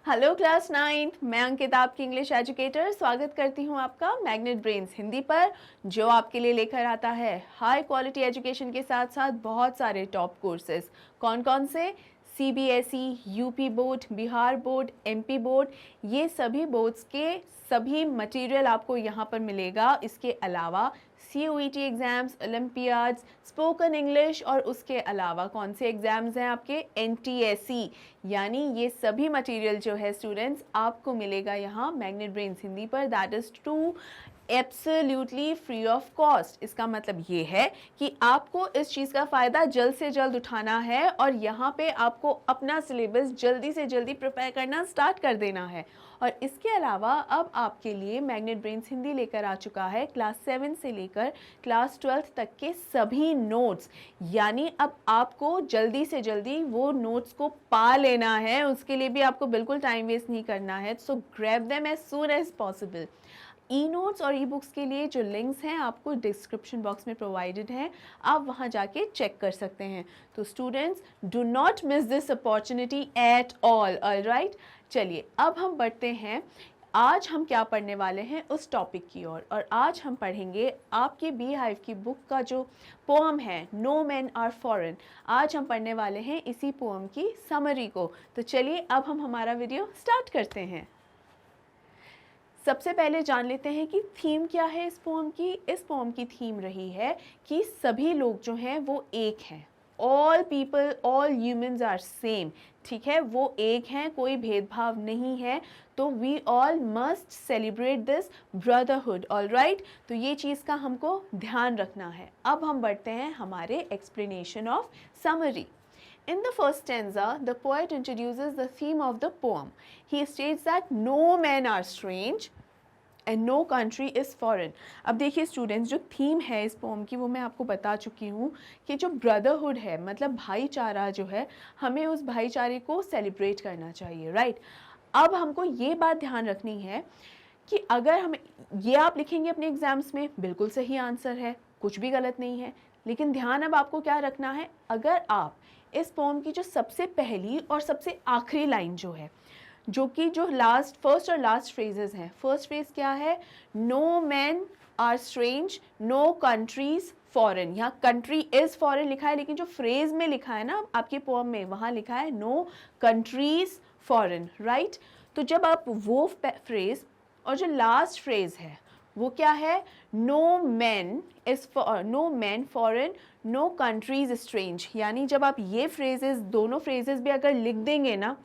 Hello class 9, मैं अंकिता आपकी English educator स्वागत करती हूँ आपका मैग्नेट ब्रेन्स हिंदी पर, जो आपके लिए लेकर आता है हाई क्वालिटी एजुकेशन के साथ साथ बहुत सारे टॉप कोर्सेज। कौन कौन से? CBSE, UP board, Bihar board, MP board, ये सभी बोर्ड्स के सभी मटेरियल आपको यहाँ पर मिलेगा। इसके अलावा CUET exams, Olympiads, spoken English और उसके अलावा कौन से एग्ज़ाम्स हैं आपके? NTSE, यानी ये सभी मटेरियल जो है स्टूडेंट्स आपको मिलेगा यहाँ मैग्नेट ब्रेन्स हिंदी पर, that is too absolutely free of cost. इसका मतलब ये है कि आपको इस चीज़ का फ़ायदा जल्द से जल्द उठाना है और यहाँ पे आपको अपना सिलेबस जल्दी से जल्दी प्रिपेयर करना स्टार्ट कर देना है। और इसके अलावा अब आपके लिए मैग्नेट ब्रेन्स हिंदी लेकर आ चुका है क्लास 7 से लेकर क्लास 12 तक के सभी नोट्स, यानी अब आपको जल्दी से जल्दी वो नोट्स को पा लेना है। उसके लिए भी आपको बिल्कुल टाइम वेस्ट नहीं करना है, so grab them as soon as possible. E notes और ई बुक्स के लिए जो लिंक्स हैं आपको डिस्क्रिप्शन बॉक्स में प्रोवाइडेड हैं, आप वहां जाके चेक कर सकते हैं। तो students, do not miss this opportunity at all. Alright, चलिए अब हम बढ़ते हैं। आज हम क्या पढ़ने वाले हैं उस टॉपिक की ओर, और आज हम पढ़ेंगे आपके बी हाइव की बुक का जो पोअम है नो मैन आर फॉरेन। आज हम पढ़ने वाले हैं इसी पोअम की समरी को। तो चलिए अब हम हमारा वीडियो स्टार्ट करते हैं। सबसे पहले जान लेते हैं कि थीम क्या है इस पोम की। इस पोम की थीम रही है कि सभी लोग जो हैं वो एक हैं। All people, all humans are same. ठीक है, वो एक हैं, कोई भेदभाव नहीं है। तो we all must celebrate this brotherhood. All right, तो ये चीज़ का हमको ध्यान रखना है। अब हम बढ़ते हैं हमारे explanation of summary. In the first stanza, the poet introduces the theme of the poem. He states that no men are strange and no country is foreign. अब देखिए स्टूडेंट्स, जो थीम है इस पोम की वो मैं आपको बता चुकी हूँ कि जो ब्रदरहुड है मतलब भाईचारा जो है, हमें उस भाईचारे को सेलिब्रेट करना चाहिए। राइट, अब हमको ये बात ध्यान रखनी है कि अगर हम ये आप लिखेंगे अपने एग्जाम्स में, बिल्कुल सही आंसर है, कुछ भी गलत नहीं है। लेकिन ध्यान अब आपको क्या रखना है, अगर आप इस पोम की जो सबसे पहली और सबसे आखिरी लाइन जो है, जो कि जो लास्ट फर्स्ट और लास्ट फ्रेजेस हैं, फर्स्ट फ्रेज क्या है? No man are strange, no countries foreign. यहाँ कंट्री इज फॉरेन लिखा है, लेकिन जो फ्रेज में लिखा है ना आपके पोम में, वहाँ लिखा है नो कंट्रीज फॉरेन। राइट, तो जब आप वो फ्रेज और जो लास्ट फ्रेज है वो क्या है? No man is no man foreign, no countries strange. यानी जब आप ये फ्रेजेस, दोनों फ्रेजेस भी अगर लिख देंगे ना,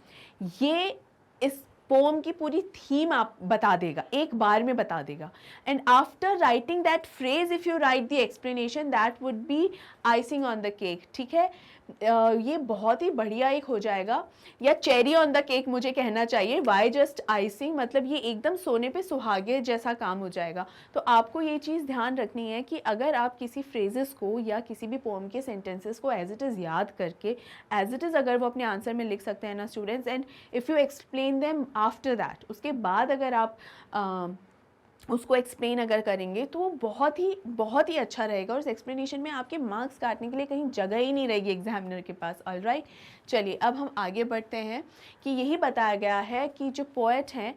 ये इस पोम की पूरी थीम आप बता देगा, एक बार में बता देगा। And after writing that phrase, if you right the explanation, that would be icing on the cake. ठीक है, ये बहुत ही बढ़िया एक हो जाएगा, या चेरी ऑन द केक मुझे कहना चाहिए। वाई जस्ट आइसिंग, मतलब ये एकदम सोने पे सुहागे जैसा काम हो जाएगा। तो आपको ये चीज़ ध्यान रखनी है कि अगर आप किसी फ्रेजेस को या किसी भी पोम के सेंटेंसेस को एज इट इज़ याद करके एज इट इज़ अगर वो अपने आंसर में लिख सकते हैं ना students, and if you explain them after that, उसके बाद अगर आप उसको एक्सप्लेन अगर करेंगे तो वो बहुत ही अच्छा रहेगा, और उस एक्सप्लेनेशन में आपके मार्क्स काटने के लिए कहीं जगह ही नहीं रहेगी एग्जामिनर के पास। ऑलराइट, चलिए अब हम आगे बढ़ते हैं कि यही बताया गया है कि जो पोएट हैं,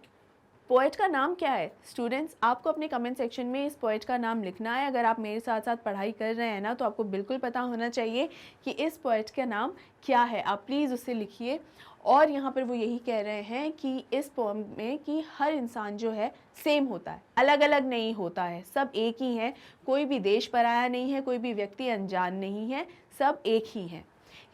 पोएट का नाम क्या है स्टूडेंट्स? आपको अपने कमेंट सेक्शन में इस पोएट का नाम लिखना है। अगर आप मेरे साथ साथ पढ़ाई कर रहे हैं ना, तो आपको बिल्कुल पता होना चाहिए कि इस पोएट का नाम क्या है। आप प्लीज़ उसे लिखिए। और यहाँ पर वो यही कह रहे हैं कि इस पोएम में कि हर इंसान जो है सेम होता है, अलग अलग नहीं होता है, सब एक ही है। कोई भी देश पराया नहीं है, कोई भी व्यक्ति अनजान नहीं है, सब एक ही है।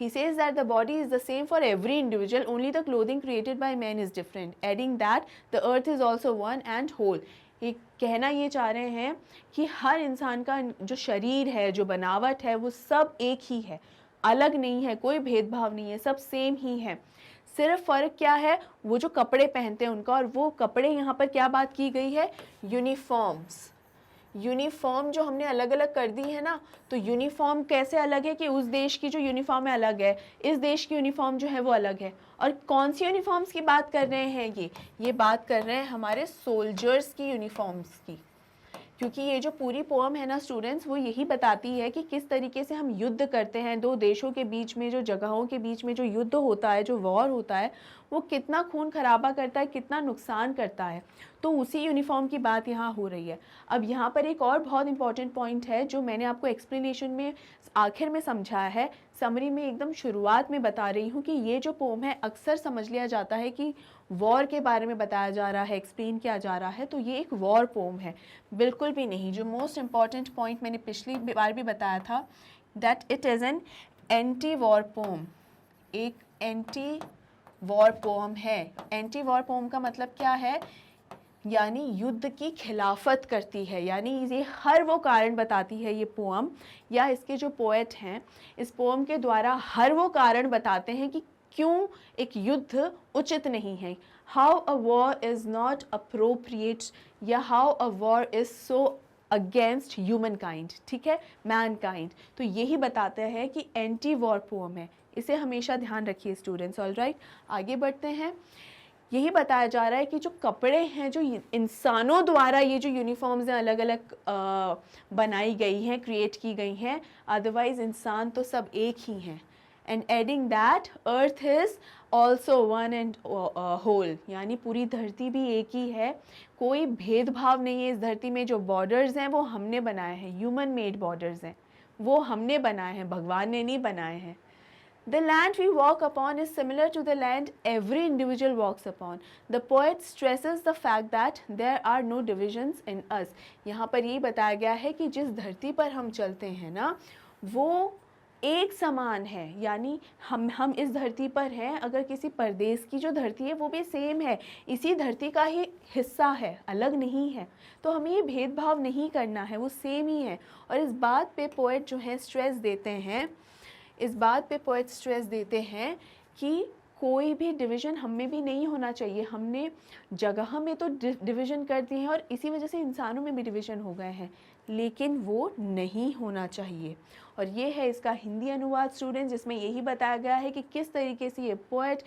He says that the body is the same for every individual, only the clothing created by man is different, adding that the earth is also one and whole. ये कहना ये चाह रहे हैं कि हर इंसान का जो शरीर है, जो बनावट है, वो सब एक ही है, अलग नहीं है, कोई भेदभाव नहीं है, सब सेम ही है। सिर्फ फ़र्क क्या है? वो जो कपड़े पहनते हैं उनका, और वो कपड़े यहाँ पर क्या बात की गई है? यूनिफॉर्म्स। यूनिफॉर्म जो हमने अलग अलग कर दी है ना, तो यूनिफॉर्म कैसे अलग है कि उस देश की जो यूनिफॉर्म है अलग है, इस देश की यूनिफॉर्म जो है वो अलग है। और कौन सी यूनिफॉर्म्स की बात कर रहे हैं? ये बात कर रहे हैं हमारे सोल्जर्स की यूनिफॉर्म्स की। क्योंकि ये जो पूरी पोएम है ना स्टूडेंट्स, वो यही बताती है कि किस तरीके से हम युद्ध करते हैं, दो देशों के बीच में, जो जगहों के बीच में जो युद्ध होता है, जो वॉर होता है, वो कितना खून खराबा करता है, कितना नुकसान करता है। तो उसी यूनिफॉर्म की बात यहाँ हो रही है। अब यहाँ पर एक और बहुत इंपॉर्टेंट पॉइंट है जो मैंने आपको एक्सप्लेनेशन में आखिर में समझाया है, समरी में एकदम शुरुआत में बता रही हूँ कि ये जो पोम है अक्सर समझ लिया जाता है कि वॉर के बारे में बताया जा रहा है, एक्सप्लेन किया जा रहा है, तो ये एक वॉर पोम है। बिल्कुल भी नहीं। जो मोस्ट इम्पॉर्टेंट पॉइंट मैंने पिछली बार भी बताया था, that it is an anti war poem. एक एंटी वॉर पोम है। एंटी वॉर पोम का मतलब क्या है? यानी युद्ध की खिलाफत करती है, यानी ये हर वो कारण बताती है ये पोम, या इसके जो पोएट हैं इस पोम के द्वारा हर वो कारण बताते हैं कि क्यों एक युद्ध उचित नहीं है, how a war is not appropriate, या how a war is so against human kind, ठीक है, मैन काइंड। तो यही बताते हैं कि एंटी वॉर पोम है, इसे हमेशा ध्यान रखिए स्टूडेंट्स। ऑल राइट, आगे बढ़ते हैं। यही बताया जा रहा है कि जो कपड़े हैं, जो इंसानों द्वारा ये जो यूनिफॉर्म्स हैं अलग अलग बनाई गई हैं, क्रिएट की गई हैं, अदरवाइज इंसान तो सब एक ही हैं। And adding that earth is also one and whole, यानी पूरी धरती भी एक ही है, कोई भेदभाव नहीं है इस धरती में। जो बॉर्डर्स हैं वो हमने बनाए हैं, ह्यूमन मेड बॉर्डर्स हैं, वो हमने बनाए हैं, भगवान ने नहीं बनाए हैं। The land we walk upon is similar to the land every individual walks upon. The poet stresses the fact that there are no divisions in us. यहाँ पर ये बताया गया है कि जिस धरती पर हम चलते हैं ना, वो एक समान है, यानी हम इस धरती पर हैं, अगर किसी परदेश की जो धरती है वो भी सेम है, इसी धरती का ही हिस्सा है, अलग नहीं है। तो हमें ये भेदभाव नहीं करना है, वो सेम ही है। और इस बात पे पोएट जो है स्ट्रेस देते हैं, इस बात पे पोएट स्ट्रेस देते हैं कि कोई भी डिवीज़न हम में भी नहीं होना चाहिए। हमने जगह में तो डिवीज़न कर दी है और इसी वजह से इंसानों में भी डिवीज़न हो गए हैं, लेकिन वो नहीं होना चाहिए। और ये है इसका हिंदी अनुवाद स्टूडेंट, जिसमें यही बताया गया है कि किस तरीके से ये पोएट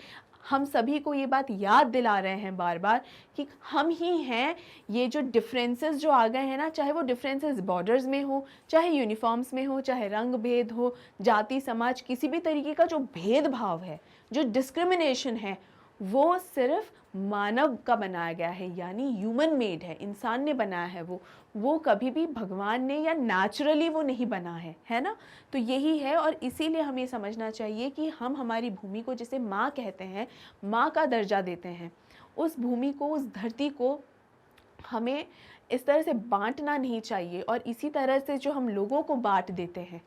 हम सभी को ये बात याद दिला रहे हैं बार बार कि हम ही हैं। ये जो डिफरेंसेस जो आ गए हैं ना, चाहे वो डिफरेंसेस बॉर्डर्स में हो, चाहे यूनिफॉर्म्स में हो, चाहे रंग भेद हो, जाति समाज, किसी भी तरीके का जो भेदभाव है, जो डिस्क्रिमिनेशन है, वो सिर्फ मानव का बनाया गया है, यानी ह्यूमन मेड है, इंसान ने बनाया है। वो कभी भी भगवान ने या नेचुरली वो नहीं बना है ना। तो यही है, और इसीलिए हमें समझना चाहिए कि हम हमारी भूमि को, जिसे माँ कहते हैं, माँ का दर्जा देते हैं, उस भूमि को, उस धरती को हमें इस तरह से बांटना नहीं चाहिए। और इसी तरह से जो हम लोगों को बांट देते हैं,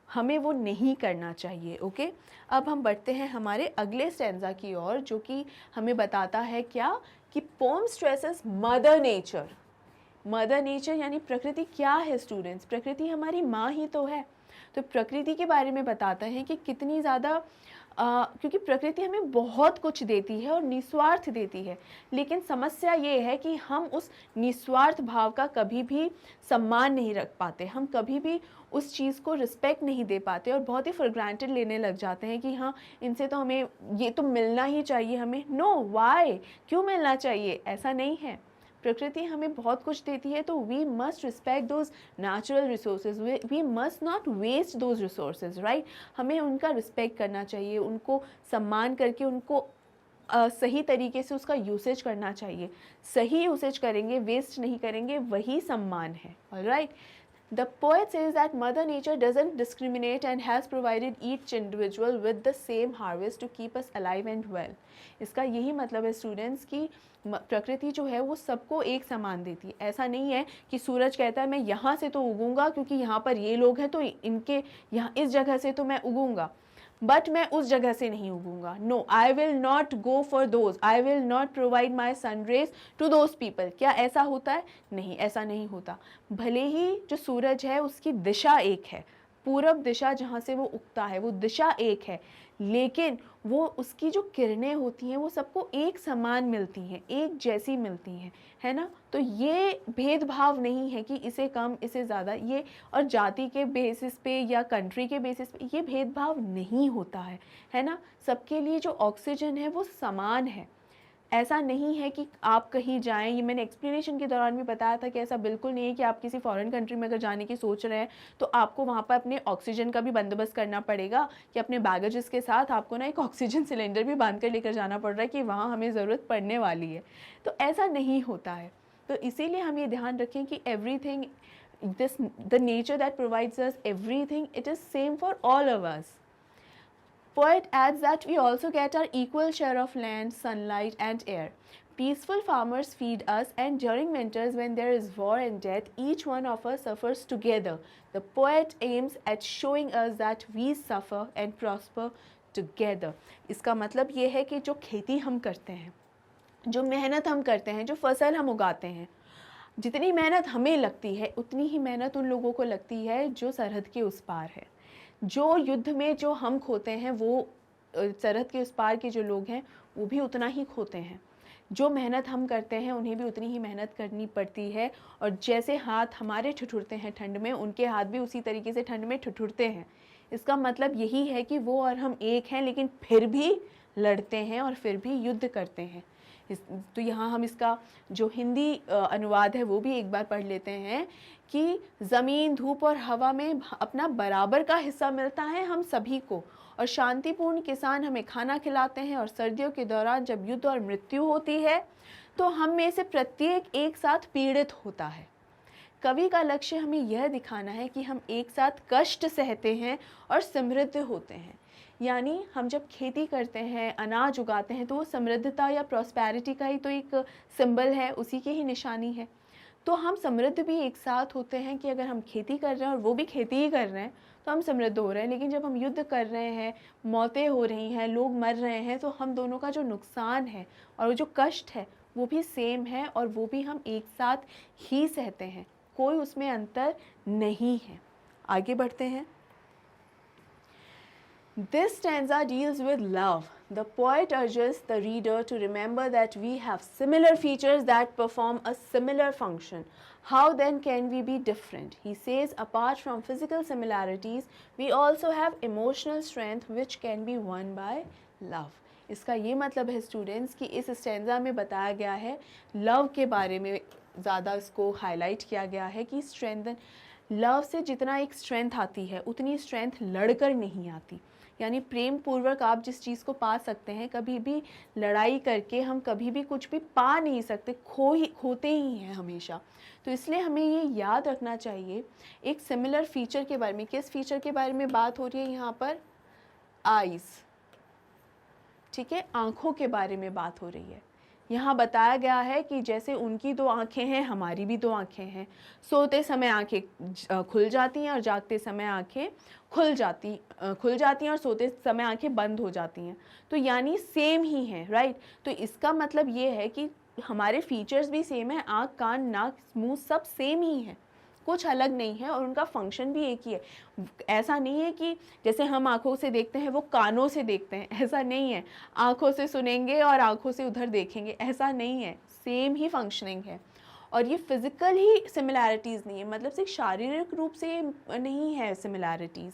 हमें वो नहीं करना चाहिए। ओके, अब हम बढ़ते हैं हमारे अगले स्टैंजा की ओर, जो कि हमें बताता है क्या, कि poem stresses mother nature. Mother nature यानी प्रकृति क्या है स्टूडेंट्स? प्रकृति हमारी माँ ही तो है। तो प्रकृति के बारे में बताता है कि कितनी ज़्यादा, क्योंकि प्रकृति हमें बहुत कुछ देती है और निस्वार्थ देती है, लेकिन समस्या ये है कि हम उस निस्वार्थ भाव का कभी भी सम्मान नहीं रख पाते, हम कभी भी उस चीज़ को रिस्पेक्ट नहीं दे पाते और बहुत ही फॉर ग्रांटेड लेने लग जाते हैं कि हाँ, इनसे तो हमें ये तो मिलना ही चाहिए हमें। नो, वाई, क्यों मिलना चाहिए? ऐसा नहीं है। प्रकृति हमें बहुत कुछ देती है, तो we must respect those natural resources, we must not waste those resources, right. हमें उनका रिस्पेक्ट करना चाहिए, उनको सम्मान करके उनको सही तरीके से उसका यूसेज करना चाहिए। सही यूसेज करेंगे, वेस्ट नहीं करेंगे, वही सम्मान है। Alright, The poet says that Mother Nature doesn't discriminate and has provided each individual with the same harvest to keep us alive and well. इसका यही मतलब है स्टूडेंट्स कि प्रकृति जो है वो सबको एक समान देती है। ऐसा नहीं है कि सूरज कहता है मैं यहाँ से तो उगूंगा क्योंकि यहाँ पर ये लोग हैं, तो इनके यहाँ इस जगह से तो मैं उगूंगा, बट मैं उस जगह से नहीं उगूंगा। No, I will not go for those, I will not provide my son raise to those people. क्या ऐसा होता है? नहीं, ऐसा नहीं होता। भले ही जो सूरज है उसकी दिशा एक है, पूरब दिशा जहाँ से वो उगता है वो दिशा एक है, लेकिन वो उसकी जो किरणें होती हैं वो सबको एक समान मिलती हैं, एक जैसी मिलती हैं, है ना। तो ये भेदभाव नहीं है कि इसे कम इसे ज़्यादा, ये और जाति के बेसिस पे या कंट्री के बेसिस पे ये भेदभाव नहीं होता है ना। सबके लिए जो ऑक्सीजन है वो समान है। ऐसा नहीं है कि आप कहीं जाएं, ये मैंने एक्सप्लेनेशन के दौरान भी बताया था कि ऐसा बिल्कुल नहीं है कि आप किसी फॉरेन कंट्री में अगर जाने की सोच रहे हैं तो आपको वहाँ पर अपने ऑक्सीजन का भी बंदोबस्त करना पड़ेगा कि अपने बैगेजेस के साथ आपको ना एक ऑक्सीजन सिलेंडर भी बांध कर लेकर जाना पड़ रहा है कि वहाँ हमें ज़रूरत पड़ने वाली है। तो ऐसा नहीं होता है। तो इसीलिए हम ये ध्यान रखें कि everything the nature that provides us everything, it is same for all of us. Poet adds that we also get our equal share of land, sunlight and air. Peaceful farmers feed us, and during winters when there is war and death, each one of us suffers together. The poet aims at showing us that we suffer and prosper together. इसका मतलब ये है कि जो खेती हम करते हैं, जो मेहनत हम करते हैं, जो फसल हम उगाते हैं, जितनी मेहनत हमें लगती है उतनी ही मेहनत उन लोगों को लगती है जो सरहद के उस पार है। जो युद्ध में जो हम खोते हैं वो सरहद के उस पार के जो लोग हैं वो भी उतना ही खोते हैं। जो मेहनत हम करते हैं उन्हें भी उतनी ही मेहनत करनी पड़ती है, और जैसे हाथ हमारे ठिठुरते हैं ठंड में, उनके हाथ भी उसी तरीके से ठंड में ठिठुरते हैं। इसका मतलब यही है कि वो और हम एक हैं, लेकिन फिर भी लड़ते हैं और फिर भी युद्ध करते हैं। तो यहाँ हम इसका जो हिंदी अनुवाद है वो भी एक बार पढ़ लेते हैं कि ज़मीन, धूप और हवा में अपना बराबर का हिस्सा मिलता है हम सभी को, और शांतिपूर्ण किसान हमें खाना खिलाते हैं, और सर्दियों के दौरान जब युद्ध और मृत्यु होती है तो हम में से प्रत्येक एक साथ पीड़ित होता है। कवि का लक्ष्य हमें यह दिखाना है कि हम एक साथ कष्ट सहते हैं और समृद्ध होते हैं। यानी हम जब खेती करते हैं, अनाज उगाते हैं, तो वो समृद्धता या प्रॉस्पेरिटी का ही तो एक सिंबल है, उसी की ही निशानी है। तो हम समृद्ध भी एक साथ होते हैं कि अगर हम खेती कर रहे हैं और वो भी खेती ही कर रहे हैं तो हम समृद्ध हो रहे हैं, लेकिन जब हम युद्ध कर रहे हैं, मौतें हो रही हैं, लोग मर रहे हैं, तो हम दोनों का जो नुकसान है और वो जो कष्ट है वो भी सेम है, और वो भी हम एक साथ ही सहते हैं, कोई उसमें अंतर नहीं है। आगे बढ़ते हैं। This stanza deals with love. The poet urges the reader to remember that we have similar features that perform a similar function. How then can we be different? He says, apart from physical similarities, we also have emotional strength which can be won by love. इसका ये मतलब है students कि इस stanza में बताया गया है, लव के बारे में ज़्यादा इसको हाईलाइट किया गया है कि स्ट्रेंथ, लव से जितना एक स्ट्रेंथ आती है उतनी स्ट्रेंथ लड़कर नहीं आती। यानी प्रेम पूर्वक आप जिस चीज़ को पा सकते हैं, कभी भी लड़ाई करके हम कभी भी कुछ भी पा नहीं सकते, खोते ही हैं हमेशा। तो इसलिए हमें ये याद रखना चाहिए एक सिमिलर फीचर के बारे में। किस फीचर के बारे में बात हो रही है यहाँ पर? आइज़, ठीक है, आँखों के बारे में बात हो रही है। यहाँ बताया गया है कि जैसे उनकी दो आँखें हैं, हमारी भी दो आँखें हैं। सोते समय आँखें खुल जाती हैं और जागते समय आँखें खुल जाती हैं, और सोते समय आँखें बंद हो जाती हैं। तो यानी सेम ही है, राइट। तो इसका मतलब ये है कि हमारे फीचर्स भी सेम है, आँख, कान, नाक, मुँह सब सेम ही है, कुछ अलग नहीं है, और उनका फंक्शन भी एक ही है। ऐसा नहीं है कि जैसे हम आँखों से देखते हैं वो कानों से देखते हैं, ऐसा नहीं है। आँखों से सुनेंगे और आँखों से उधर देखेंगे, ऐसा नहीं है। सेम ही फंक्शनिंग है। और ये फिज़िकल ही सिमिलैरिटीज़ नहीं है, मतलब सिर्फ शारीरिक रूप से नहीं है सिमिलैरिटीज़,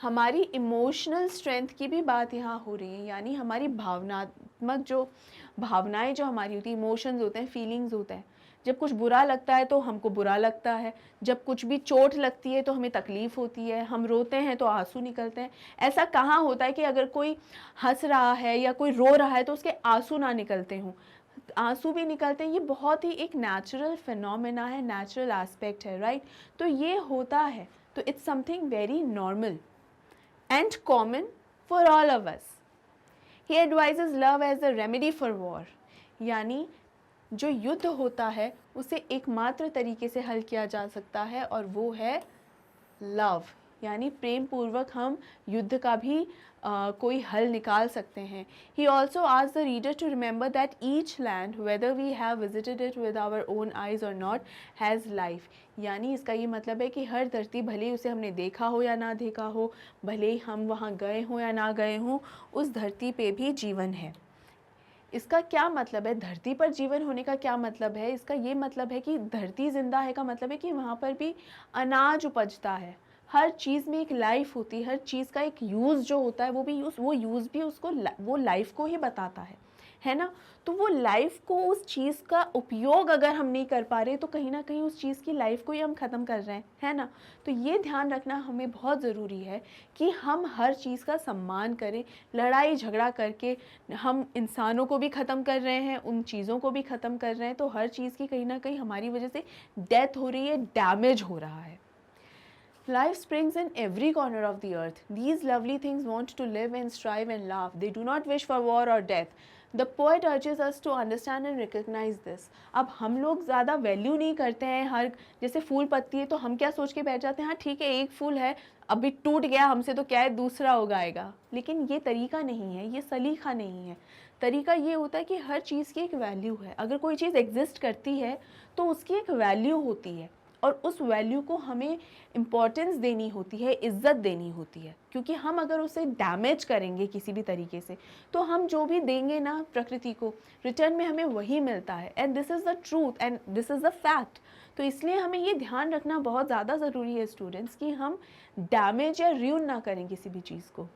हमारी इमोशनल स्ट्रेंथ की भी बात यहाँ हो रही है। यानी हमारी भावनात्मक जो भावनाएं जो हमारी होती हैं, इमोशंस होते हैं, फीलिंग्स होते हैं। जब कुछ बुरा लगता है तो हमको बुरा लगता है, जब कुछ भी चोट लगती है तो हमें तकलीफ़ होती है, हम रोते हैं तो आंसू निकलते हैं। ऐसा कहाँ होता है कि अगर कोई हंस रहा है या कोई रो रहा है तो उसके आंसू ना निकलते हों? आंसू भी निकलते हैं। ये बहुत ही एक नेचुरल फिनोमेना है, नेचुरल एस्पेक्ट है, राइट। तो ये होता है, तो it's something very normal and common for all of us. He advises love as a remedy for war. यानी जो युद्ध होता है उसे एकमात्र तरीके से हल किया जा सकता है, और वो है लव। यानी प्रेम पूर्वक हम युद्ध का भी कोई हल निकाल सकते हैं। He also asks the reader to remember that each land, whether we have visited it with our own eyes or not, has life. यानी इसका ये मतलब है कि हर धरती, भले ही उसे हमने देखा हो या ना देखा हो, भले ही हम वहाँ गए हों या ना गए हों, उस धरती पे भी जीवन है। इसका क्या मतलब है? धरती पर जीवन होने का क्या मतलब है? इसका ये मतलब है कि धरती जिंदा है का मतलब है कि वहाँ पर भी अनाज उपजता है। हर चीज़ में एक लाइफ होती है, हर चीज़ का एक यूज़ जो होता है वो यूज़ भी उसको वो लाइफ को ही बताता है है ना। तो वो लाइफ को, उस चीज़ का उपयोग अगर हम नहीं कर पा रहे तो कहीं ना कहीं उस चीज़ की लाइफ को ही हम ख़त्म कर रहे हैं, है ना। तो ये ध्यान रखना हमें बहुत ज़रूरी है कि हम हर चीज़ का सम्मान करें। लड़ाई झगड़ा करके हम इंसानों को भी ख़त्म कर रहे हैं, उन चीज़ों को भी ख़त्म कर रहे हैं, तो हर चीज़ की कहीं ना कहीं हमारी वजह से डेथ हो रही है, डैमेज हो रहा है। Life springs in every corner of the earth. These lovely things want to live and strive and laugh. They do not wish for war or death. The poet urges us to understand and recognize this. अब हम लोग ज़्यादा value नहीं करते हैं हर, जैसे फूल पत्ती है तो हम क्या सोच के बैठ जाते हैं, हाँ ठीक है एक फूल है, अभी टूट गया हमसे तो क्या है, दूसरा उगाएगा। लेकिन ये तरीका नहीं है, ये सलीका नहीं है। तरीका ये होता है कि हर चीज़ की एक वैल्यू है। अगर कोई चीज़ एग्जिस्ट करती है तो उसकी एक वैल्यू होती है, और उस वैल्यू को हमें इम्पोर्टेंस देनी होती है, इज़्ज़त देनी होती है। क्योंकि हम अगर उसे डैमेज करेंगे किसी भी तरीके से, तो हम जो भी देंगे ना प्रकृति को, रिटर्न में हमें वही मिलता है। And this is the truth and this is the fact. तो इसलिए हमें ये ध्यान रखना बहुत ज़्यादा ज़रूरी है स्टूडेंट्स, कि हम डैमेज या र्यून ना करें किसी भी चीज़ को,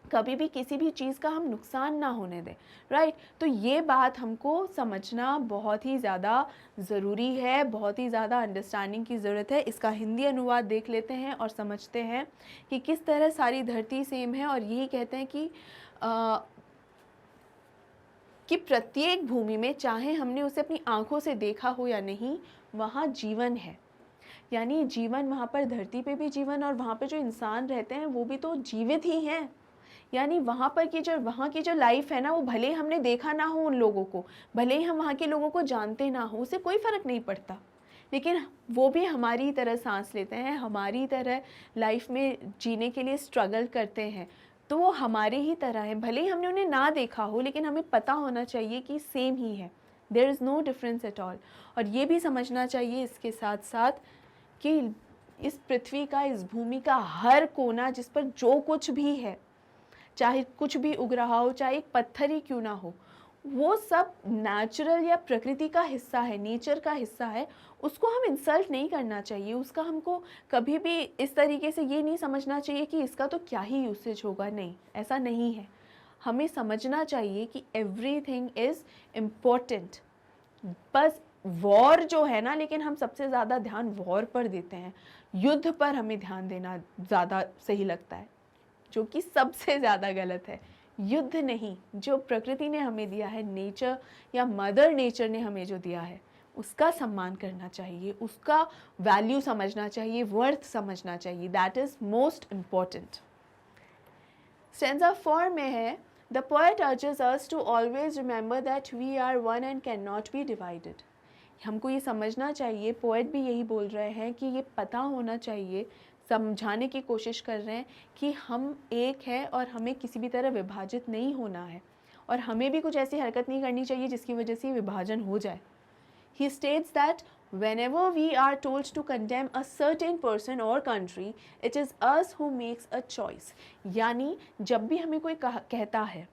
कभी भी किसी भी चीज़ का हम नुकसान ना होने दें, राइट। तो ये बात हमको समझना बहुत ही ज़्यादा ज़रूरी है, बहुत ही ज़्यादा अंडरस्टैंडिंग की ज़रूरत है। इसका हिंदी अनुवाद देख लेते हैं और समझते हैं कि किस तरह सारी धरती सेम है, और यही कहते हैं कि प्रत्येक भूमि में, चाहे हमने उसे अपनी आँखों से देखा हो या नहीं, वहाँ जीवन है। यानी जीवन, वहाँ पर धरती पे भी जीवन, और वहाँ पे जो इंसान रहते हैं वो भी तो जीवित ही हैं। यानी वहाँ की जो लाइफ है ना, वो भले ही हमने देखा ना हो उन लोगों को, भले ही हम वहाँ के लोगों को जानते ना हो, उससे कोई फ़र्क नहीं पड़ता, लेकिन वो भी हमारी तरह सांस लेते हैं, हमारी तरह लाइफ में जीने के लिए स्ट्रगल करते हैं। तो वो हमारे ही तरह हैं, भले ही हमने उन्हें ना देखा हो, लेकिन हमें पता होना चाहिए कि सेम ही है, there is no difference at all. और ये भी समझना चाहिए इसके साथ साथ कि इस पृथ्वी का, इस भूमि का हर कोना, जिस पर जो कुछ भी है, चाहे कुछ भी उग रहा हो, चाहे एक पत्थर ही क्यों ना हो, वो सब नेचुरल या प्रकृति का हिस्सा है, नेचर का हिस्सा है। उसको हम इंसल्ट नहीं करना चाहिए, उसका हमको कभी भी इस तरीके से ये नहीं समझना चाहिए कि इसका तो क्या ही यूसेज होगा। नहीं, ऐसा नहीं है। हमें समझना चाहिए कि एवरीथिंग इज़ इम्पोर्टेंट। बस वॉर जो है ना, लेकिन हम सबसे ज़्यादा ध्यान वॉर पर देते हैं, युद्ध पर हमें ध्यान देना ज़्यादा सही लगता है, जो कि सबसे ज़्यादा गलत है। युद्ध नहीं, जो प्रकृति ने हमें दिया है, नेचर या मदर नेचर ने हमें जो दिया है, उसका सम्मान करना चाहिए, उसका वैल्यू समझना चाहिए, वर्थ समझना चाहिए। That is most important. Stanza 4 में है, the poet urges us to always remember that we are one and can not be divided. हमको ये समझना चाहिए, पोएट भी यही बोल रहे हैं कि ये पता होना चाहिए, समझाने की कोशिश कर रहे हैं कि हम एक हैं और हमें किसी भी तरह विभाजित नहीं होना है, और हमें भी कुछ ऐसी हरकत नहीं करनी चाहिए जिसकी वजह से विभाजन हो जाए। He states that whenever we are told to condemn a certain person or country, it is us who makes a choice. यानी जब भी हमें कोई कहता है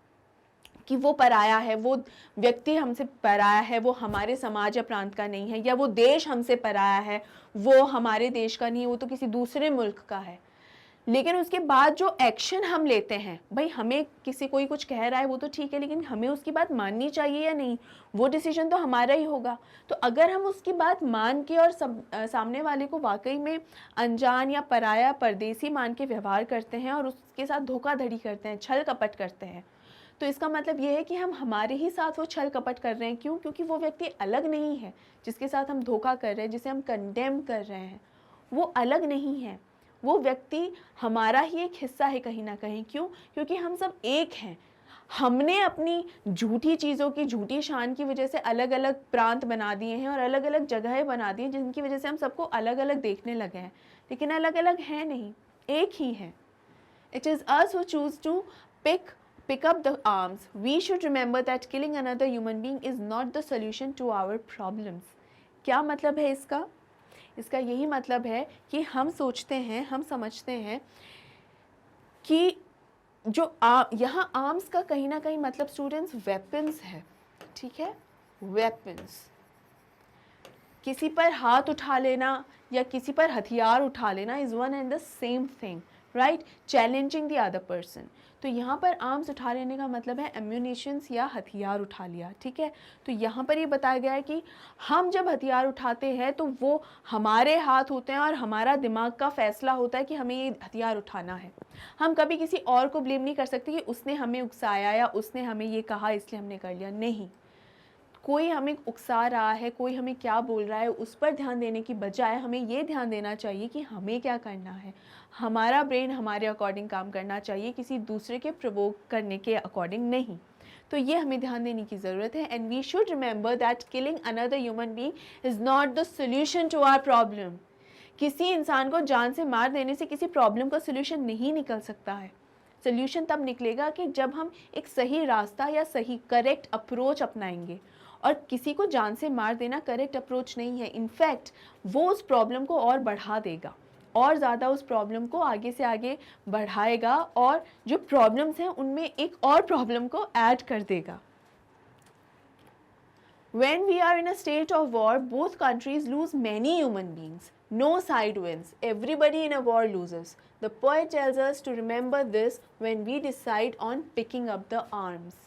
कि वो पराया है, वो व्यक्ति हमसे पराया है, वो हमारे समाज या प्रांत का नहीं है, या वो देश हमसे पराया है, वो हमारे देश का नहीं है, वो तो किसी दूसरे मुल्क का है, लेकिन उसके बाद जो एक्शन हम लेते हैं, भाई हमें किसी कोई कुछ कह रहा है वो तो ठीक है, लेकिन हमें उसकी बात माननी चाहिए या नहीं, वो डिसीजन तो हमारा ही होगा। तो अगर हम उसकी बात मान के और सामने वाले को वाकई में अनजान या पराया, परदेसी मान के व्यवहार करते हैं और उसके साथ धोखाधड़ी करते हैं, छल कपट करते हैं, तो इसका मतलब ये है कि हम हमारे ही साथ वो छल कपट कर रहे हैं। क्यों? क्योंकि वो व्यक्ति अलग नहीं है जिसके साथ हम धोखा कर रहे हैं, जिसे हम कंडेम कर रहे हैं, वो अलग नहीं है, वो व्यक्ति हमारा ही एक हिस्सा है कहीं ना कहीं। क्यों? क्योंकि हम सब एक हैं। हमने अपनी झूठी चीज़ों की, झूठी शान की वजह से अलग अलग प्रांत बना दिए हैं और अलग अलग जगहें बना दी हैं, जिनकी वजह से हम सबको अलग अलग देखने लगे हैं, लेकिन अलग अलग हैं नहीं, एक ही हैं। It is us who choose to pick up the arms. We should remember that killing another human being is not the solution to our problems. क्या मतलब है इसका? इसका यही मतलब है कि हम सोचते हैं, हम समझते हैं कि जो यहाँ आर्म्स का कहीं ना कहीं मतलब स्टूडेंट्स वेपन्स है, ठीक है, वेपन्स। किसी पर हाथ उठा लेना या किसी पर हथियार उठा लेना is one and the same thing. Right, challenging the other person. तो यहाँ पर आर्म्स उठा लेने का मतलब है एम्यूनिशंस या हथियार उठा लिया, ठीक है। तो यहाँ पर ये बताया गया है कि हम जब हथियार उठाते हैं तो वो हमारे हाथ होते हैं और हमारा दिमाग का फैसला होता है कि हमें ये हथियार उठाना है। हम कभी किसी और को ब्लेम नहीं कर सकते कि उसने हमें उकसाया या उसने हमें ये कहा इसलिए हमने कर लिया, नहीं। कोई हमें उकसा रहा है, कोई हमें क्या बोल रहा है, उस पर ध्यान देने की बजाय हमें ये ध्यान देना चाहिए कि हमें क्या करना है। हमारा ब्रेन हमारे अकॉर्डिंग काम करना चाहिए, किसी दूसरे के प्रोवोक करने के अकॉर्डिंग नहीं। तो ये हमें ध्यान देने की ज़रूरत है। And we should remember that killing another human being is not the solution to our problem. किसी इंसान को जान से मार देने से किसी प्रॉब्लम का सोल्यूशन नहीं निकल सकता है। सोल्यूशन तब निकलेगा कि जब हम एक सही रास्ता या सही करेक्ट अप्रोच अपनाएंगे। और किसी को जान से मार देना करेक्ट अप्रोच नहीं है। इनफैक्ट वो उस प्रॉब्लम को और बढ़ा देगा, और ज़्यादा उस प्रॉब्लम को आगे से आगे बढ़ाएगा, और जो प्रॉब्लम्स हैं उनमें एक और प्रॉब्लम को ऐड कर देगा। When we are in a state of war, both countries lose many human beings. No side wins. Everybody in a war loses. The poet tells us to remember this when we decide on picking up the arms.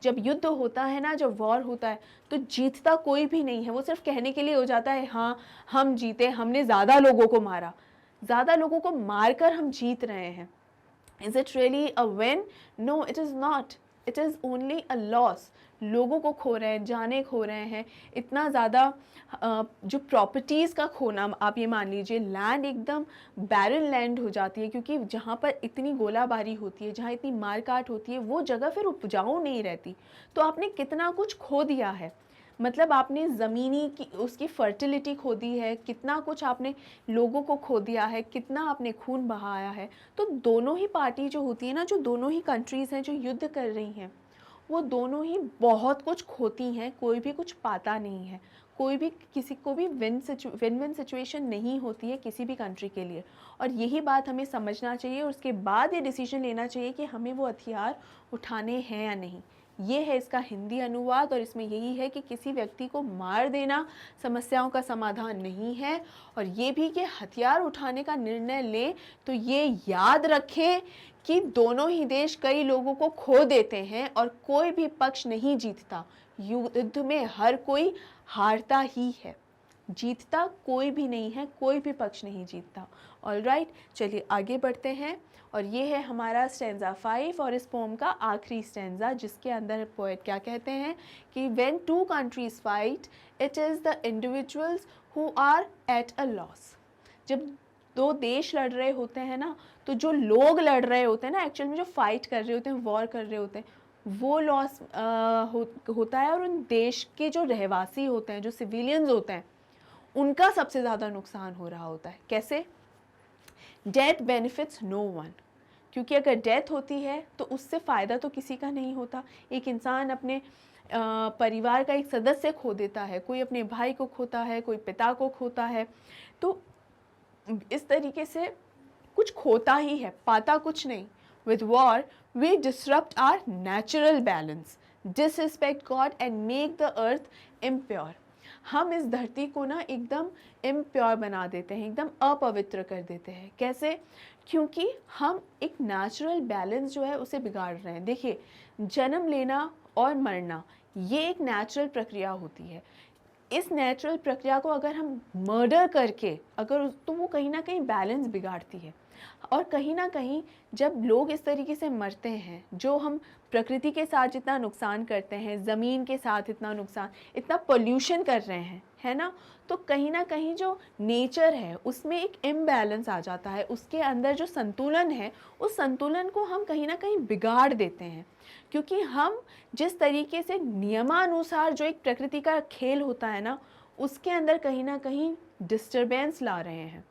जब युद्ध होता है ना, जब war होता है, तो जीतता कोई भी नहीं है। वो सिर्फ कहने के लिए हो जाता है, हाँ हम जीते, हमने ज़्यादा लोगों को मारा। ज़्यादा लोगों को मारकर हम जीत रहे हैं। Is it really a win? No, it is not. It is only a loss. लोगों को खो रहे हैं, जाने खो रहे हैं, इतना ज़्यादा जो प्रॉपर्टीज़ का खोना, आप ये मान लीजिए लैंड एकदम बैरन लैंड हो जाती है, क्योंकि जहाँ पर इतनी गोलाबारी होती है, जहाँ इतनी मारकाट होती है, वो जगह फिर उपजाऊ नहीं रहती। तो आपने कितना कुछ खो दिया है, मतलब आपने ज़मीनी की उसकी फर्टिलिटी खो दी है, कितना कुछ आपने लोगों को खो दिया है, कितना आपने खून बहाया है। तो दोनों ही पार्टी जो होती है ना, जो दोनों ही कंट्रीज़ हैं जो युद्ध कर रही हैं, वो दोनों ही बहुत कुछ खोती हैं, कोई भी कुछ पाता नहीं है। कोई भी किसी को भी विन विन सिचुएशन नहीं होती है किसी भी कंट्री के लिए। और यही बात हमें समझना चाहिए, और उसके बाद ये डिसीजन लेना चाहिए कि हमें वो हथियार उठाने हैं या नहीं। ये है इसका हिंदी अनुवाद, और इसमें यही है कि किसी व्यक्ति को मार देना समस्याओं का समाधान नहीं है, और ये भी कि हथियार उठाने का निर्णय लें तो ये याद रखें कि दोनों ही देश कई लोगों को खो देते हैं और कोई भी पक्ष नहीं जीतता। युद्ध में हर कोई हारता ही है, जीतता कोई भी नहीं है, कोई भी पक्ष नहीं जीतता। ऑलराइट, चलिए आगे बढ़ते हैं। और ये है हमारा स्टैंजा 5 और इस पोम का आखिरी स्टैंजा, जिसके अंदर पोएट क्या कहते हैं कि when two countries fight it is the individuals who are at a loss. जब दो देश लड़ रहे होते हैं ना, तो जो लोग लड़ रहे होते हैं ना, एक्चुअल में जो फाइट कर रहे होते हैं, वॉर कर रहे होते हैं, वो लॉस होता है। और उन देश के जो रहवासी होते हैं, जो सिविलियंस होते हैं, उनका सबसे ज़्यादा नुकसान हो रहा होता है। कैसे? डेथ बेनिफिट्स नो वन, क्योंकि अगर डेथ होती है तो उससे फ़ायदा तो किसी का नहीं होता। एक इंसान अपने परिवार का एक सदस्य खो देता है, कोई अपने भाई को खोता है, कोई पिता को खोता है, तो इस तरीके से कुछ खोता ही है, पाता कुछ नहीं। With war we disrupt our natural balance, disrespect God and make the earth impure. हम इस धरती को ना एकदम इम्प्योर बना देते हैं, एकदम अपवित्र कर देते हैं। कैसे? क्योंकि हम एक नेचुरल बैलेंस जो है उसे बिगाड़ रहे हैं। देखिए, जन्म लेना और मरना ये एक नेचुरल प्रक्रिया होती है। इस नेचुरल प्रक्रिया को अगर हम मर्डर करके तो वो कहीं ना कहीं बैलेंस बिगाड़ती है। और कहीं ना कहीं जब लोग इस तरीके से मरते हैं, जो हम प्रकृति के साथ जितना नुकसान करते हैं, ज़मीन के साथ इतना नुकसान, इतना पोल्यूशन कर रहे हैं, है ना, तो कहीं ना कहीं जो नेचर है उसमें एक इम्बैलेंस आ जाता है। उसके अंदर जो संतुलन है, उस संतुलन को हम कहीं ना कहीं बिगाड़ देते हैं, क्योंकि हम जिस तरीके से नियमानुसार जो एक प्रकृति का खेल होता है ना, उसके अंदर कहीं ना कहीं डिस्टरबेंस ला रहे हैं।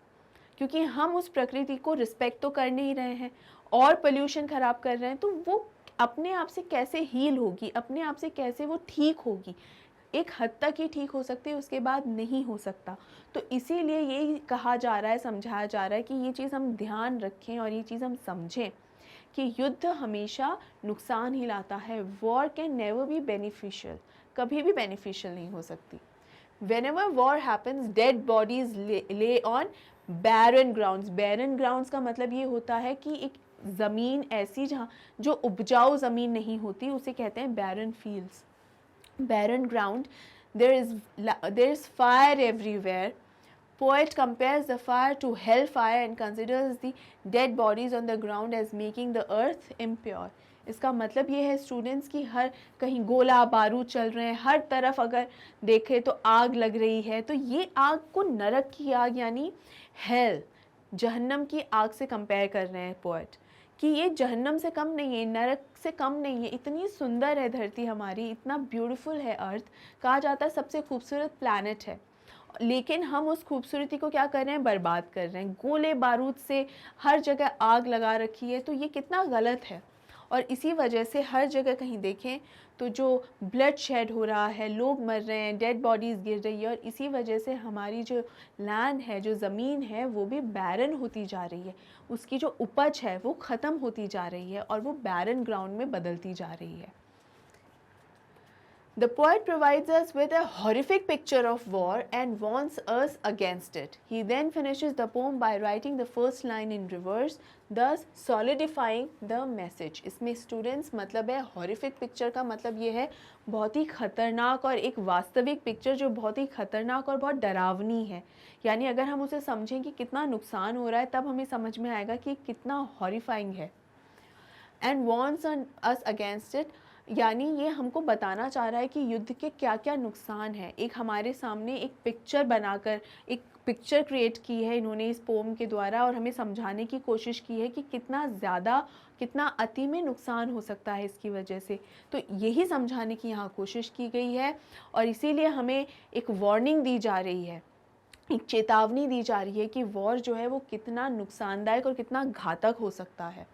क्योंकि हम उस प्रकृति को रिस्पेक्ट तो कर नहीं रहे हैं और पोल्यूशन ख़राब कर रहे हैं, तो वो अपने आप से कैसे हील होगी, अपने आप से कैसे वो ठीक होगी? एक हद तक ही ठीक हो सकती है, उसके बाद नहीं हो सकता। तो इसीलिए ये कहा जा रहा है, समझाया जा रहा है कि ये चीज़ हम ध्यान रखें और ये चीज़ हम समझें कि युद्ध हमेशा नुकसान ही लाता है। War can never be beneficial, कभी भी बेनिफिशियल नहीं हो सकती। whenever war happens dead bodies lay on barren grounds. barren grounds का मतलब ये होता है कि एक ज़मीन ऐसी जहाँ जो उपजाऊ ज़मीन नहीं होती उसे कहते हैं barren fields. barren ground, there is fire everywhere. Poet compares the fire to hellfire and considers the dead bodies on the ground as making the earth impure. इसका मतलब ये है स्टूडेंट्स की हर कहीं गोला बारूद चल रहे हैं, हर तरफ अगर देखें तो आग लग रही है, तो ये आग को नरक की आग यानी हेल, जहन्नम की आग से कंपेयर कर रहे हैं पोएट, कि ये जहन्नम से कम नहीं है, नरक से कम नहीं है। इतनी सुंदर है धरती हमारी, इतना ब्यूटीफुल है अर्थ, कहा जाता है सबसे खूबसूरत प्लैनेट है, लेकिन हम उस खूबसूरती को क्या कर रहे हैं, बर्बाद कर रहे हैं। गोले बारूद से हर जगह आग लगा रखी है, तो ये कितना गलत है। और इसी वजह से हर जगह कहीं देखें तो जो ब्लड शेड हो रहा है, लोग मर रहे हैं, डेड बॉडीज़ गिर रही है, और इसी वजह से हमारी जो लैंड है, जो ज़मीन है, वो भी बैरन होती जा रही है, उसकी जो उपज है वो ख़त्म होती जा रही है और वो बैरन ग्राउंड में बदलती जा रही है। The poet provides us with a horrific picture of war and warns us against it. He then finishes the poem by writing the first line in reverse, thus solidifying the message. इसमें students मतलब है horrific picture का मतलब ये है बहुत ही ख़तरनाक और एक वास्तविक पिक्चर जो बहुत ही ख़तरनाक और बहुत डरावनी है। यानी अगर हम उसे समझें कि कितना नुकसान हो रहा है, तब हमें समझ में आएगा कि कितना horrifying है। And warns us against it, यानी ये हमको बताना चाह रहा है कि युद्ध के क्या क्या नुकसान है। एक हमारे सामने एक पिक्चर बनाकर एक पिक्चर क्रिएट की है इन्होंने इस पोम के द्वारा, और हमें समझाने की कोशिश की है कि कितना ज़्यादा, कितना अति में नुकसान हो सकता है इसकी वजह से। तो यही समझाने की यहाँ कोशिश की गई है, और इसीलिए हमें एक वार्निंग दी जा रही है, एक चेतावनी दी जा रही है कि वॉर जो है वो कितना नुकसानदायक और कितना घातक हो सकता है।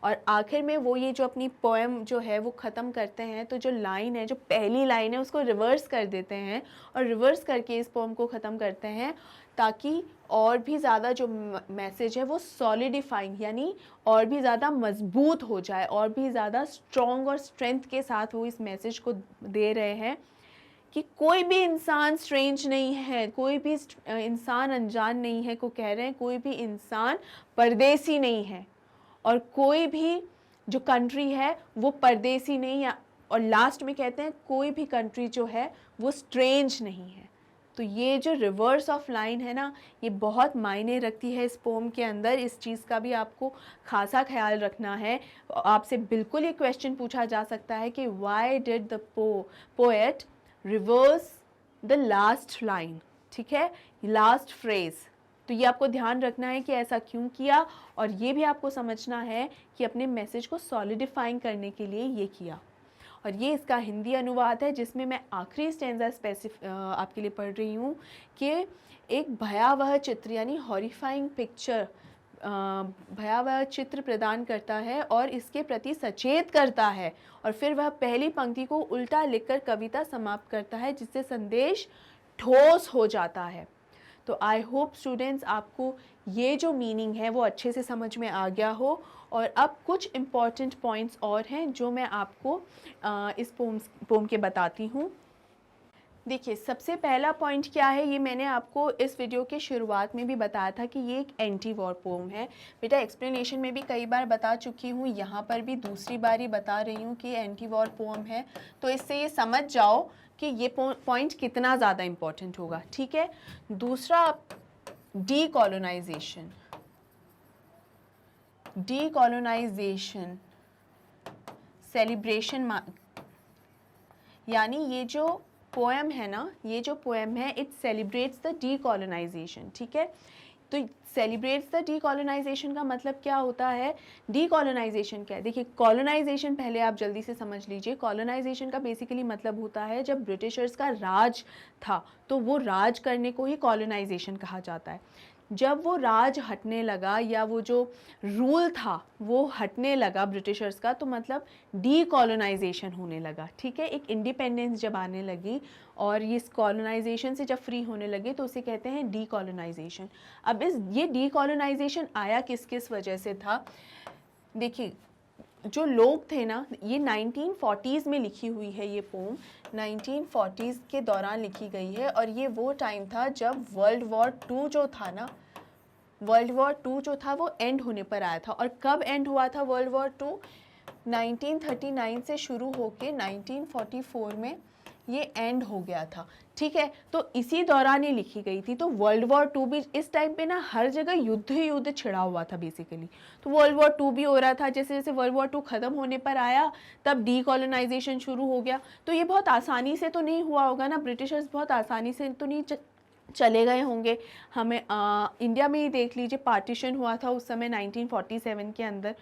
और आखिर में वो ये जो अपनी पोएम जो है वो ख़त्म करते हैं, तो जो लाइन है, जो पहली लाइन है, उसको रिवर्स कर देते हैं और रिवर्स करके इस पोएम को ख़त्म करते हैं, ताकि और भी ज़्यादा जो मैसेज है वो सॉलिडिफाइंग यानी और भी ज़्यादा मजबूत हो जाए, और भी ज़्यादा स्ट्रॉन्ग और स्ट्रेंथ के साथ वो इस मैसेज को दे रहे हैं कि कोई भी इंसान स्ट्रेंज नहीं है, कोई भी इंसान अनजान नहीं है, को कह रहे हैं कोई भी इंसान परदेसी नहीं है, और कोई भी जो कंट्री है वो परदेसी नहीं है, और लास्ट में कहते हैं कोई भी कंट्री जो है वो स्ट्रेंज नहीं है। तो ये जो रिवर्स ऑफ लाइन है ना, ये बहुत मायने रखती है इस पोम के अंदर। इस चीज़ का भी आपको खासा ख्याल रखना है। आपसे बिल्कुल ये क्वेश्चन पूछा जा सकता है कि why did the poet reverse the last line, ठीक है, लास्ट फ्रेज़। तो ये आपको ध्यान रखना है कि ऐसा क्यों किया, और ये भी आपको समझना है कि अपने मैसेज को सॉलिडिफाइंग करने के लिए ये किया। और ये इसका हिंदी अनुवाद है, जिसमें मैं आखिरी स्टेंजा आपके लिए पढ़ रही हूँ कि एक भयावह चित्र यानी हॉरिफाइंग पिक्चर, भयावह चित्र प्रदान करता है और इसके प्रति सचेत करता है, और फिर वह पहली पंक्ति को उल्टा लिखकर कविता समाप्त करता है, जिससे संदेश ठोस हो जाता है। तो आई होप स्टूडेंट्स आपको ये जो मीनिंग है वो अच्छे से समझ में आ गया हो। और अब कुछ इम्पॉर्टेंट पॉइंट्स और हैं जो मैं आपको इस पोम के बताती हूँ। देखिए, सबसे पहला पॉइंट क्या है, ये मैंने आपको इस वीडियो के शुरुआत में भी बताया था कि ये एक एंटी वॉर पोम है। बेटा एक्सप्लेनेशन में भी कई बार बता चुकी हूँ, यहाँ पर भी दूसरी बार ही बता रही हूँ कि एंटी वॉर पोम है। तो इससे ये समझ जाओ कि ये पॉइंट कितना ज़्यादा इम्पोर्टेंट होगा, ठीक है। दूसरा, डीकॉलोनाइजेशन। डीकॉलोनाइजेशन सेलिब्रेशन, यानी ये जो पोएम है ना, ये जो पोएम है इट सेलिब्रेट्स द डीकॉलोनाइजेशन, ठीक है। तो सेलिब्रेट्स द डीकॉलोनाइजेशन का मतलब क्या होता है, डीकॉलोनाइजेशन क्या है। देखिए, कॉलोनाइजेशन पहले आप जल्दी से समझ लीजिए। कॉलोनाइजेशन का बेसिकली मतलब होता है जब ब्रिटिशर्स का राज था तो वो राज करने को ही कॉलोनाइजेशन कहा जाता है। जब वो राज हटने लगा या वो जो रूल था वो हटने लगा ब्रिटिशर्स का, तो मतलब डीकॉलोनाइजेशन होने लगा, ठीक है। एक इंडिपेंडेंस जब आने लगी और इस कॉलोनाइजेशन से जब फ्री होने लगे तो उसे कहते हैं डीकॉलोनाइजेशन। अब ये डीकॉलोनाइजेशन आया किस किस वजह से था। देखिए, जो लोग थे ना, ये 1940s में लिखी हुई है ये पोम, 1940s के दौरान लिखी गई है, और ये वो टाइम था जब वर्ल्ड वॉर टू जो था ना, वर्ल्ड वॉर टू जो था वो एंड होने पर आया था। और कब एंड हुआ था वर्ल्ड वॉर टू? 1939 से शुरू होके 1944 में ये एंड हो गया था, ठीक है। तो इसी दौरान ये लिखी गई थी। तो वर्ल्ड वॉर टू भी इस टाइम पे ना हर जगह युद्ध ही युद्ध छिड़ा हुआ था बेसिकली। तो वर्ल्ड वॉर टू भी हो रहा था, जैसे जैसे वर्ल्ड वॉर टू ख़त्म होने पर आया तब डीकोलोनाइजेशन शुरू हो गया। तो ये बहुत आसानी से तो नहीं हुआ होगा ना, ब्रिटिशर्स बहुत आसानी से तो नहीं चले गए होंगे। हमें इंडिया में ही देख लीजिए, पार्टीशन हुआ था उस समय 1947 के अंदर।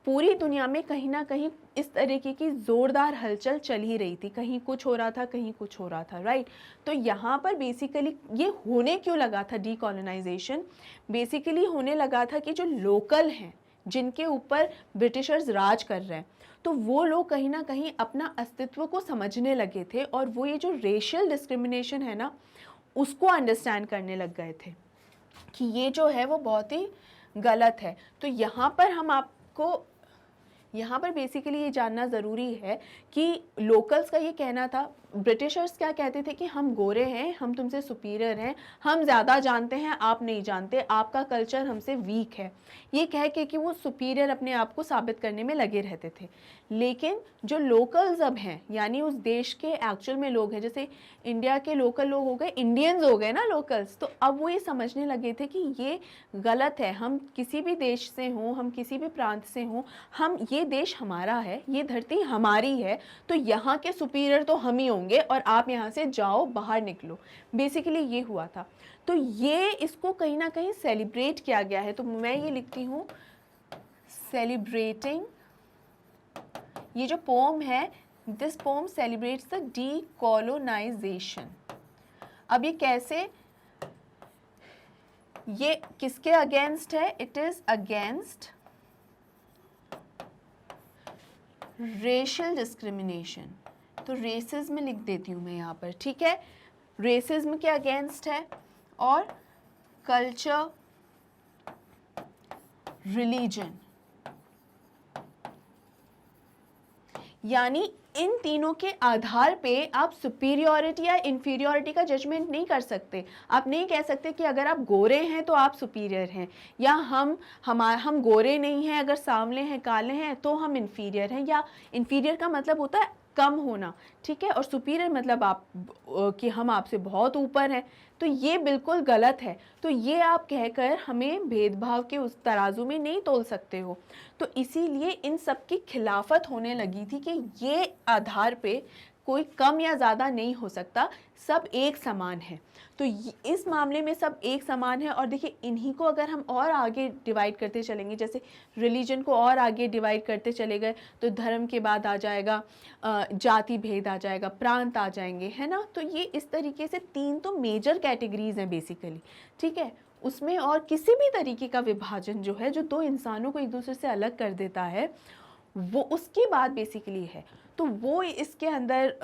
पूरी दुनिया में कहीं ना कहीं इस तरीके की ज़ोरदार हलचल चल ही रही थी, कहीं कुछ हो रहा था, कहीं कुछ हो रहा था, राइट। तो यहाँ पर बेसिकली ये होने क्यों लगा था डीकोलोनाइजेशन? बेसिकली होने लगा था कि जो लोकल हैं, जिनके ऊपर ब्रिटिशर्स राज कर रहे हैं, तो वो लोग कहीं ना कहीं अपना अस्तित्व को समझने लगे थे, और वो ये जो रेशियल डिस्क्रिमिनेशन है ना, उसको अंडरस्टैंड करने लग गए थे कि ये जो है वो बहुत ही गलत है। तो यहाँ पर हम आपको, यहाँ पर बेसिकली ये जानना ज़रूरी है कि लोकल्स का ये कहना था, ब्रिटिशर्स क्या कहते थे कि हम गोरे हैं, हम तुमसे सुपीरियर हैं, हम ज़्यादा जानते हैं, आप नहीं जानते, आपका कल्चर हमसे वीक है, ये कह के कि वो सुपीरियर अपने आप को साबित करने में लगे रहते थे। लेकिन जो लोकल्स अब हैं, यानी उस देश के एक्चुअल में लोग हैं, जैसे इंडिया के लोकल लोग हो गए, इंडियंस हो गए ना लोकल्स, तो अब वो ये समझने लगे थे कि ये गलत है। हम किसी भी देश से हों, हम किसी भी प्रांत से हों, हम ये देश हमारा है, ये धरती हमारी है, तो यहाँ के सुपीरियर तो हम ही होंगे, और आप यहाँ से जाओ, बाहर निकलो। बेसिकली ये हुआ था। तो ये इसको कहीं ना कहीं सेलिब्रेट किया गया है। तो मैं ये लिखती हूँ सेलिब्रेटिंग, ये जो पोम है, this pome celebrates the decolonisation. अब ये कैसे, ये किसके अगेंस्ट है? It is against racial discrimination. तो रेसिज्म लिख देती हूँ मैं यहाँ पर, ठीक है। रेसिज्म के अगेंस्ट है, और कल्चर, रिलीजन, यानी इन तीनों के आधार पे आप सुपीरियॉरिटी या इन्फीरियॉरिटी का जजमेंट नहीं कर सकते। आप नहीं कह सकते कि अगर आप गोरे हैं तो आप सुपीरियर हैं, या हम गोरे नहीं हैं, अगर सांवले हैं, काले हैं, तो हम इन्फीरियर हैं। या इन्फीरियर का मतलब होता है कम होना, ठीक है, और सुपीरियर मतलब आप कि हम आपसे बहुत ऊपर हैं। तो ये बिल्कुल गलत है। तो ये आप कहकर हमें भेदभाव के उस तराजू में नहीं तोल सकते हो। तो इसीलिए इन सब की खिलाफत होने लगी थी कि ये आधार पे कोई कम या ज़्यादा नहीं हो सकता, सब एक समान है। तो इस मामले में सब एक समान है। और देखिए, इन्हीं को अगर हम और आगे डिवाइड करते चलेंगे, जैसे रिलीजन को और आगे डिवाइड करते चले गए, तो धर्म के बाद आ जाएगा जाति भेद, आ जाएगा प्रांत, आ जाएंगे, है ना। तो ये इस तरीके से तीन तो मेजर कैटेगरीज हैं बेसिकली, ठीक है। उसमें और किसी भी तरीके का विभाजन जो है, जो दो इंसानों को एक दूसरे से अलग कर देता है, वो उसकी बात बेसिकली है। तो वो इसके अंदर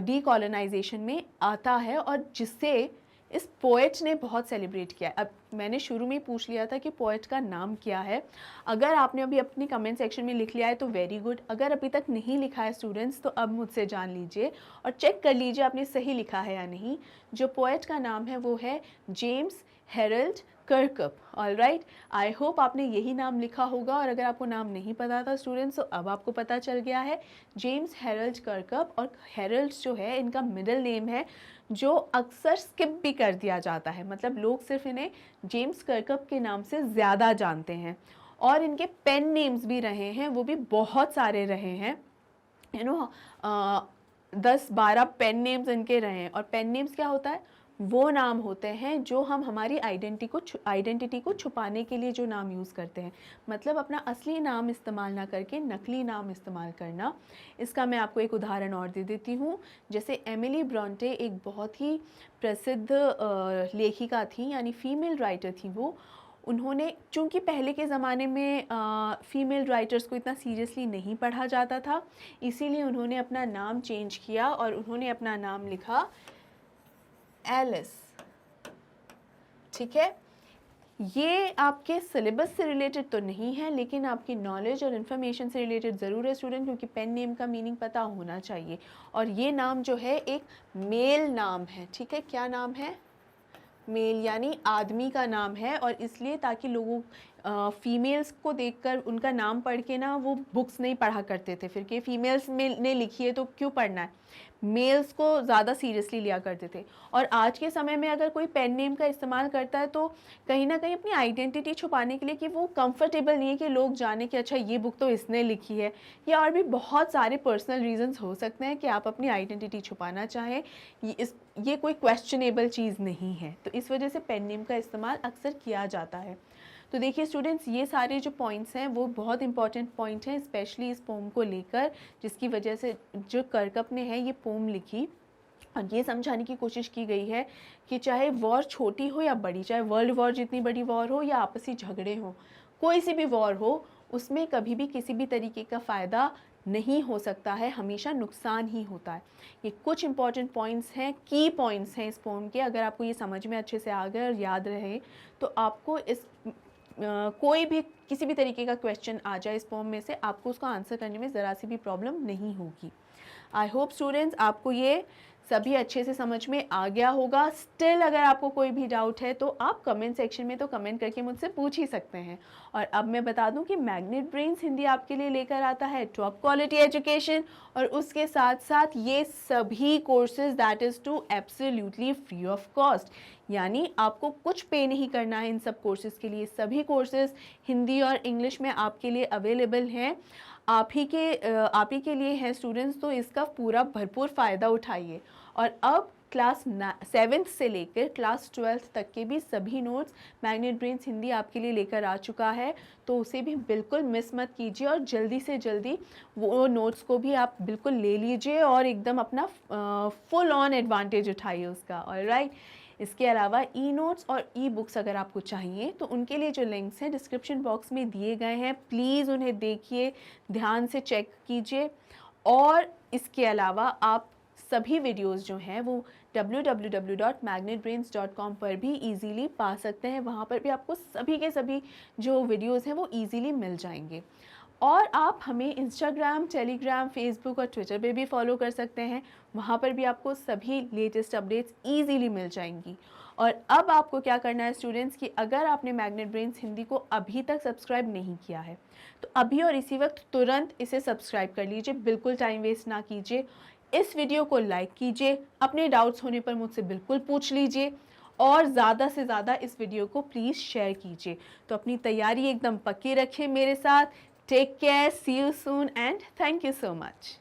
डीकोलोनाइजेशन में आता है, और जिससे इस पोएट ने बहुत सेलिब्रेट किया। अब मैंने शुरू में ही पूछ लिया था कि पोएट का नाम क्या है। अगर आपने अभी अपनी कमेंट सेक्शन में लिख लिया है तो वेरी गुड, अगर अभी तक नहीं लिखा है स्टूडेंट्स, तो अब मुझसे जान लीजिए और चेक कर लीजिए आपने सही लिखा है या नहीं। जो पोएट का नाम है वो है James Harold Kirkup. All right, I hope आपने यही नाम लिखा होगा, और अगर आपको नाम नहीं पता था स्टूडेंट्स, तो अब आपको पता चल गया है, जेम्स हेरल्ड कर्कअप। और हेरल्ड जो है इनका मिडिल नेम है, जो अक्सर स्किप भी कर दिया जाता है, मतलब लोग सिर्फ इन्हें जेम्स कर्कअप के नाम से ज़्यादा जानते हैं। और इनके पेन नेम्स भी रहे हैं, वो भी बहुत सारे रहे हैं, 10-12 पेन नेम्स इनके रहे हैं। और पेन नेम्स क्या होता है? वो नाम होते हैं जो हम हमारी आइडेंटिटी को छुपाने के लिए जो नाम यूज़ करते हैं, मतलब अपना असली नाम इस्तेमाल ना करके नकली नाम इस्तेमाल करना। इसका मैं आपको एक उदाहरण और दे देती हूँ। जैसे एमिली ब्रॉन्टे एक बहुत ही प्रसिद्ध लेखिका थी, यानी फीमेल राइटर थी वो। उन्होंने, चूँकि पहले के ज़माने में फ़ीमेल राइटर्स को इतना सीरियसली नहीं पढ़ा जाता था, इसीलिए उन्होंने अपना नाम चेंज किया और उन्होंने अपना नाम लिखा एलिस, ठीक है। ये आपके सिलेबस से रिलेटेड तो नहीं है, लेकिन आपकी नॉलेज और इन्फॉर्मेशन से रिलेटेड ज़रूर है स्टूडेंट, क्योंकि पेन नेम का मीनिंग पता होना चाहिए। और ये नाम जो है एक मेल नाम है, ठीक है, क्या नाम है? मेल, यानी आदमी का नाम है। और इसलिए ताकि लोगों फीमेल्स को देखकर उनका नाम पढ़ के ना वो बुक्स नहीं पढ़ा करते थे फिर, कि फीमेल्स में ने लिखी है तो क्यों पढ़ना है, मेल्स को ज़्यादा सीरियसली लिया करते थे। और आज के समय में अगर कोई पेन नेम का इस्तेमाल करता है तो कहीं ना कहीं अपनी आइडेंटिटी छुपाने के लिए, कि वो कंफर्टेबल नहीं है कि लोग जाने कि अच्छा ये बुक तो इसने लिखी है, या और भी बहुत सारे पर्सनल रीजंस हो सकते हैं कि आप अपनी आइडेंटिटी छुपाना चाहें। ये कोई क्वेश्चनेबल चीज़ नहीं है, तो इस वजह से पेन नेम का इस्तेमाल अक्सर किया जाता है। तो देखिए स्टूडेंट्स, ये सारे जो पॉइंट्स हैं वो बहुत इंपॉर्टेंट पॉइंट हैं, स्पेशली इस पोम को लेकर, जिसकी वजह से जो कर्कप ने है ये पोम लिखी और ये समझाने की कोशिश की गई है कि चाहे वॉर छोटी हो या बड़ी, चाहे वर्ल्ड वॉर जितनी बड़ी वॉर हो या आपसी झगड़े हो, कोई सी भी वॉर हो, उसमें कभी भी किसी भी तरीके का फ़ायदा नहीं हो सकता है, हमेशा नुकसान ही होता है। ये कुछ इंपॉर्टेंट पॉइंट्स हैं, की पॉइंट्स हैं इस पोम के। अगर आपको ये समझ में अच्छे से आ गए और याद रहे तो आपको इस कोई भी किसी भी तरीके का क्वेश्चन आ जाए इस पोम में से, आपको उसका आंसर करने में ज़रा सी भी प्रॉब्लम नहीं होगी। आई होप स्टूडेंट्स आपको ये सभी अच्छे से समझ में आ गया होगा। स्टिल अगर आपको कोई भी डाउट है तो आप कमेंट सेक्शन में तो कमेंट करके मुझसे पूछ ही सकते हैं। और अब मैं बता दूं कि मैग्नेट ब्रेन्स हिंदी आपके लिए लेकर आता है टॉप क्वालिटी एजुकेशन, और उसके साथ साथ ये सभी courses that is too absolutely free of cost, यानी आपको कुछ पे नहीं करना है इन सब कोर्सेज़ के लिए। सभी कोर्सेज़ हिंदी और इंग्लिश में आपके लिए अवेलेबल हैं, आप ही के लिए है स्टूडेंट्स, तो इसका पूरा भरपूर फ़ायदा उठाइए। और अब क्लास 7th से लेकर क्लास 12th तक के भी सभी नोट्स मैग्नेट ब्रेन्स हिंदी आपके लिए लेकर आ चुका है, तो उसे भी बिल्कुल मिस मत कीजिए और जल्दी से जल्दी वो नोट्स को भी आप बिल्कुल ले लीजिए और एकदम अपना फुल ऑन एडवांटेज उठाइए उसका। ऑलराइट, इसके अलावा ई नोट्स और ई बुक्स अगर आपको चाहिए तो उनके लिए जो लिंक्स हैं डिस्क्रिप्शन बॉक्स में दिए गए हैं, प्लीज़ उन्हें देखिए, ध्यान से चेक कीजिए। और इसके अलावा आप सभी वीडियोस जो हैं वो www.magnetbrains.com पर भी इजीली पा सकते हैं, वहाँ पर भी आपको सभी के सभी जो वीडियोस हैं वो इजीली मिल जाएंगे। और आप हमें इंस्टाग्राम, टेलीग्राम, फेसबुक और ट्विटर पे भी फॉलो कर सकते हैं, वहाँ पर भी आपको सभी लेटेस्ट अपडेट्स ईजीली मिल जाएंगी। और अब आपको क्या करना है स्टूडेंट्स, कि अगर आपने मैग्नेट ब्रेन्स हिंदी को अभी तक सब्सक्राइब नहीं किया है तो अभी और इसी वक्त तुरंत इसे सब्सक्राइब कर लीजिए, बिल्कुल टाइम वेस्ट ना कीजिए। इस वीडियो को लाइक कीजिए, अपने डाउट्स होने पर मुझसे बिल्कुल पूछ लीजिए, और ज़्यादा से ज़्यादा इस वीडियो को प्लीज़ शेयर कीजिए। तो अपनी तैयारी एकदम पक्की रखिए मेरे साथ। Take care, see you soon and thank you so much.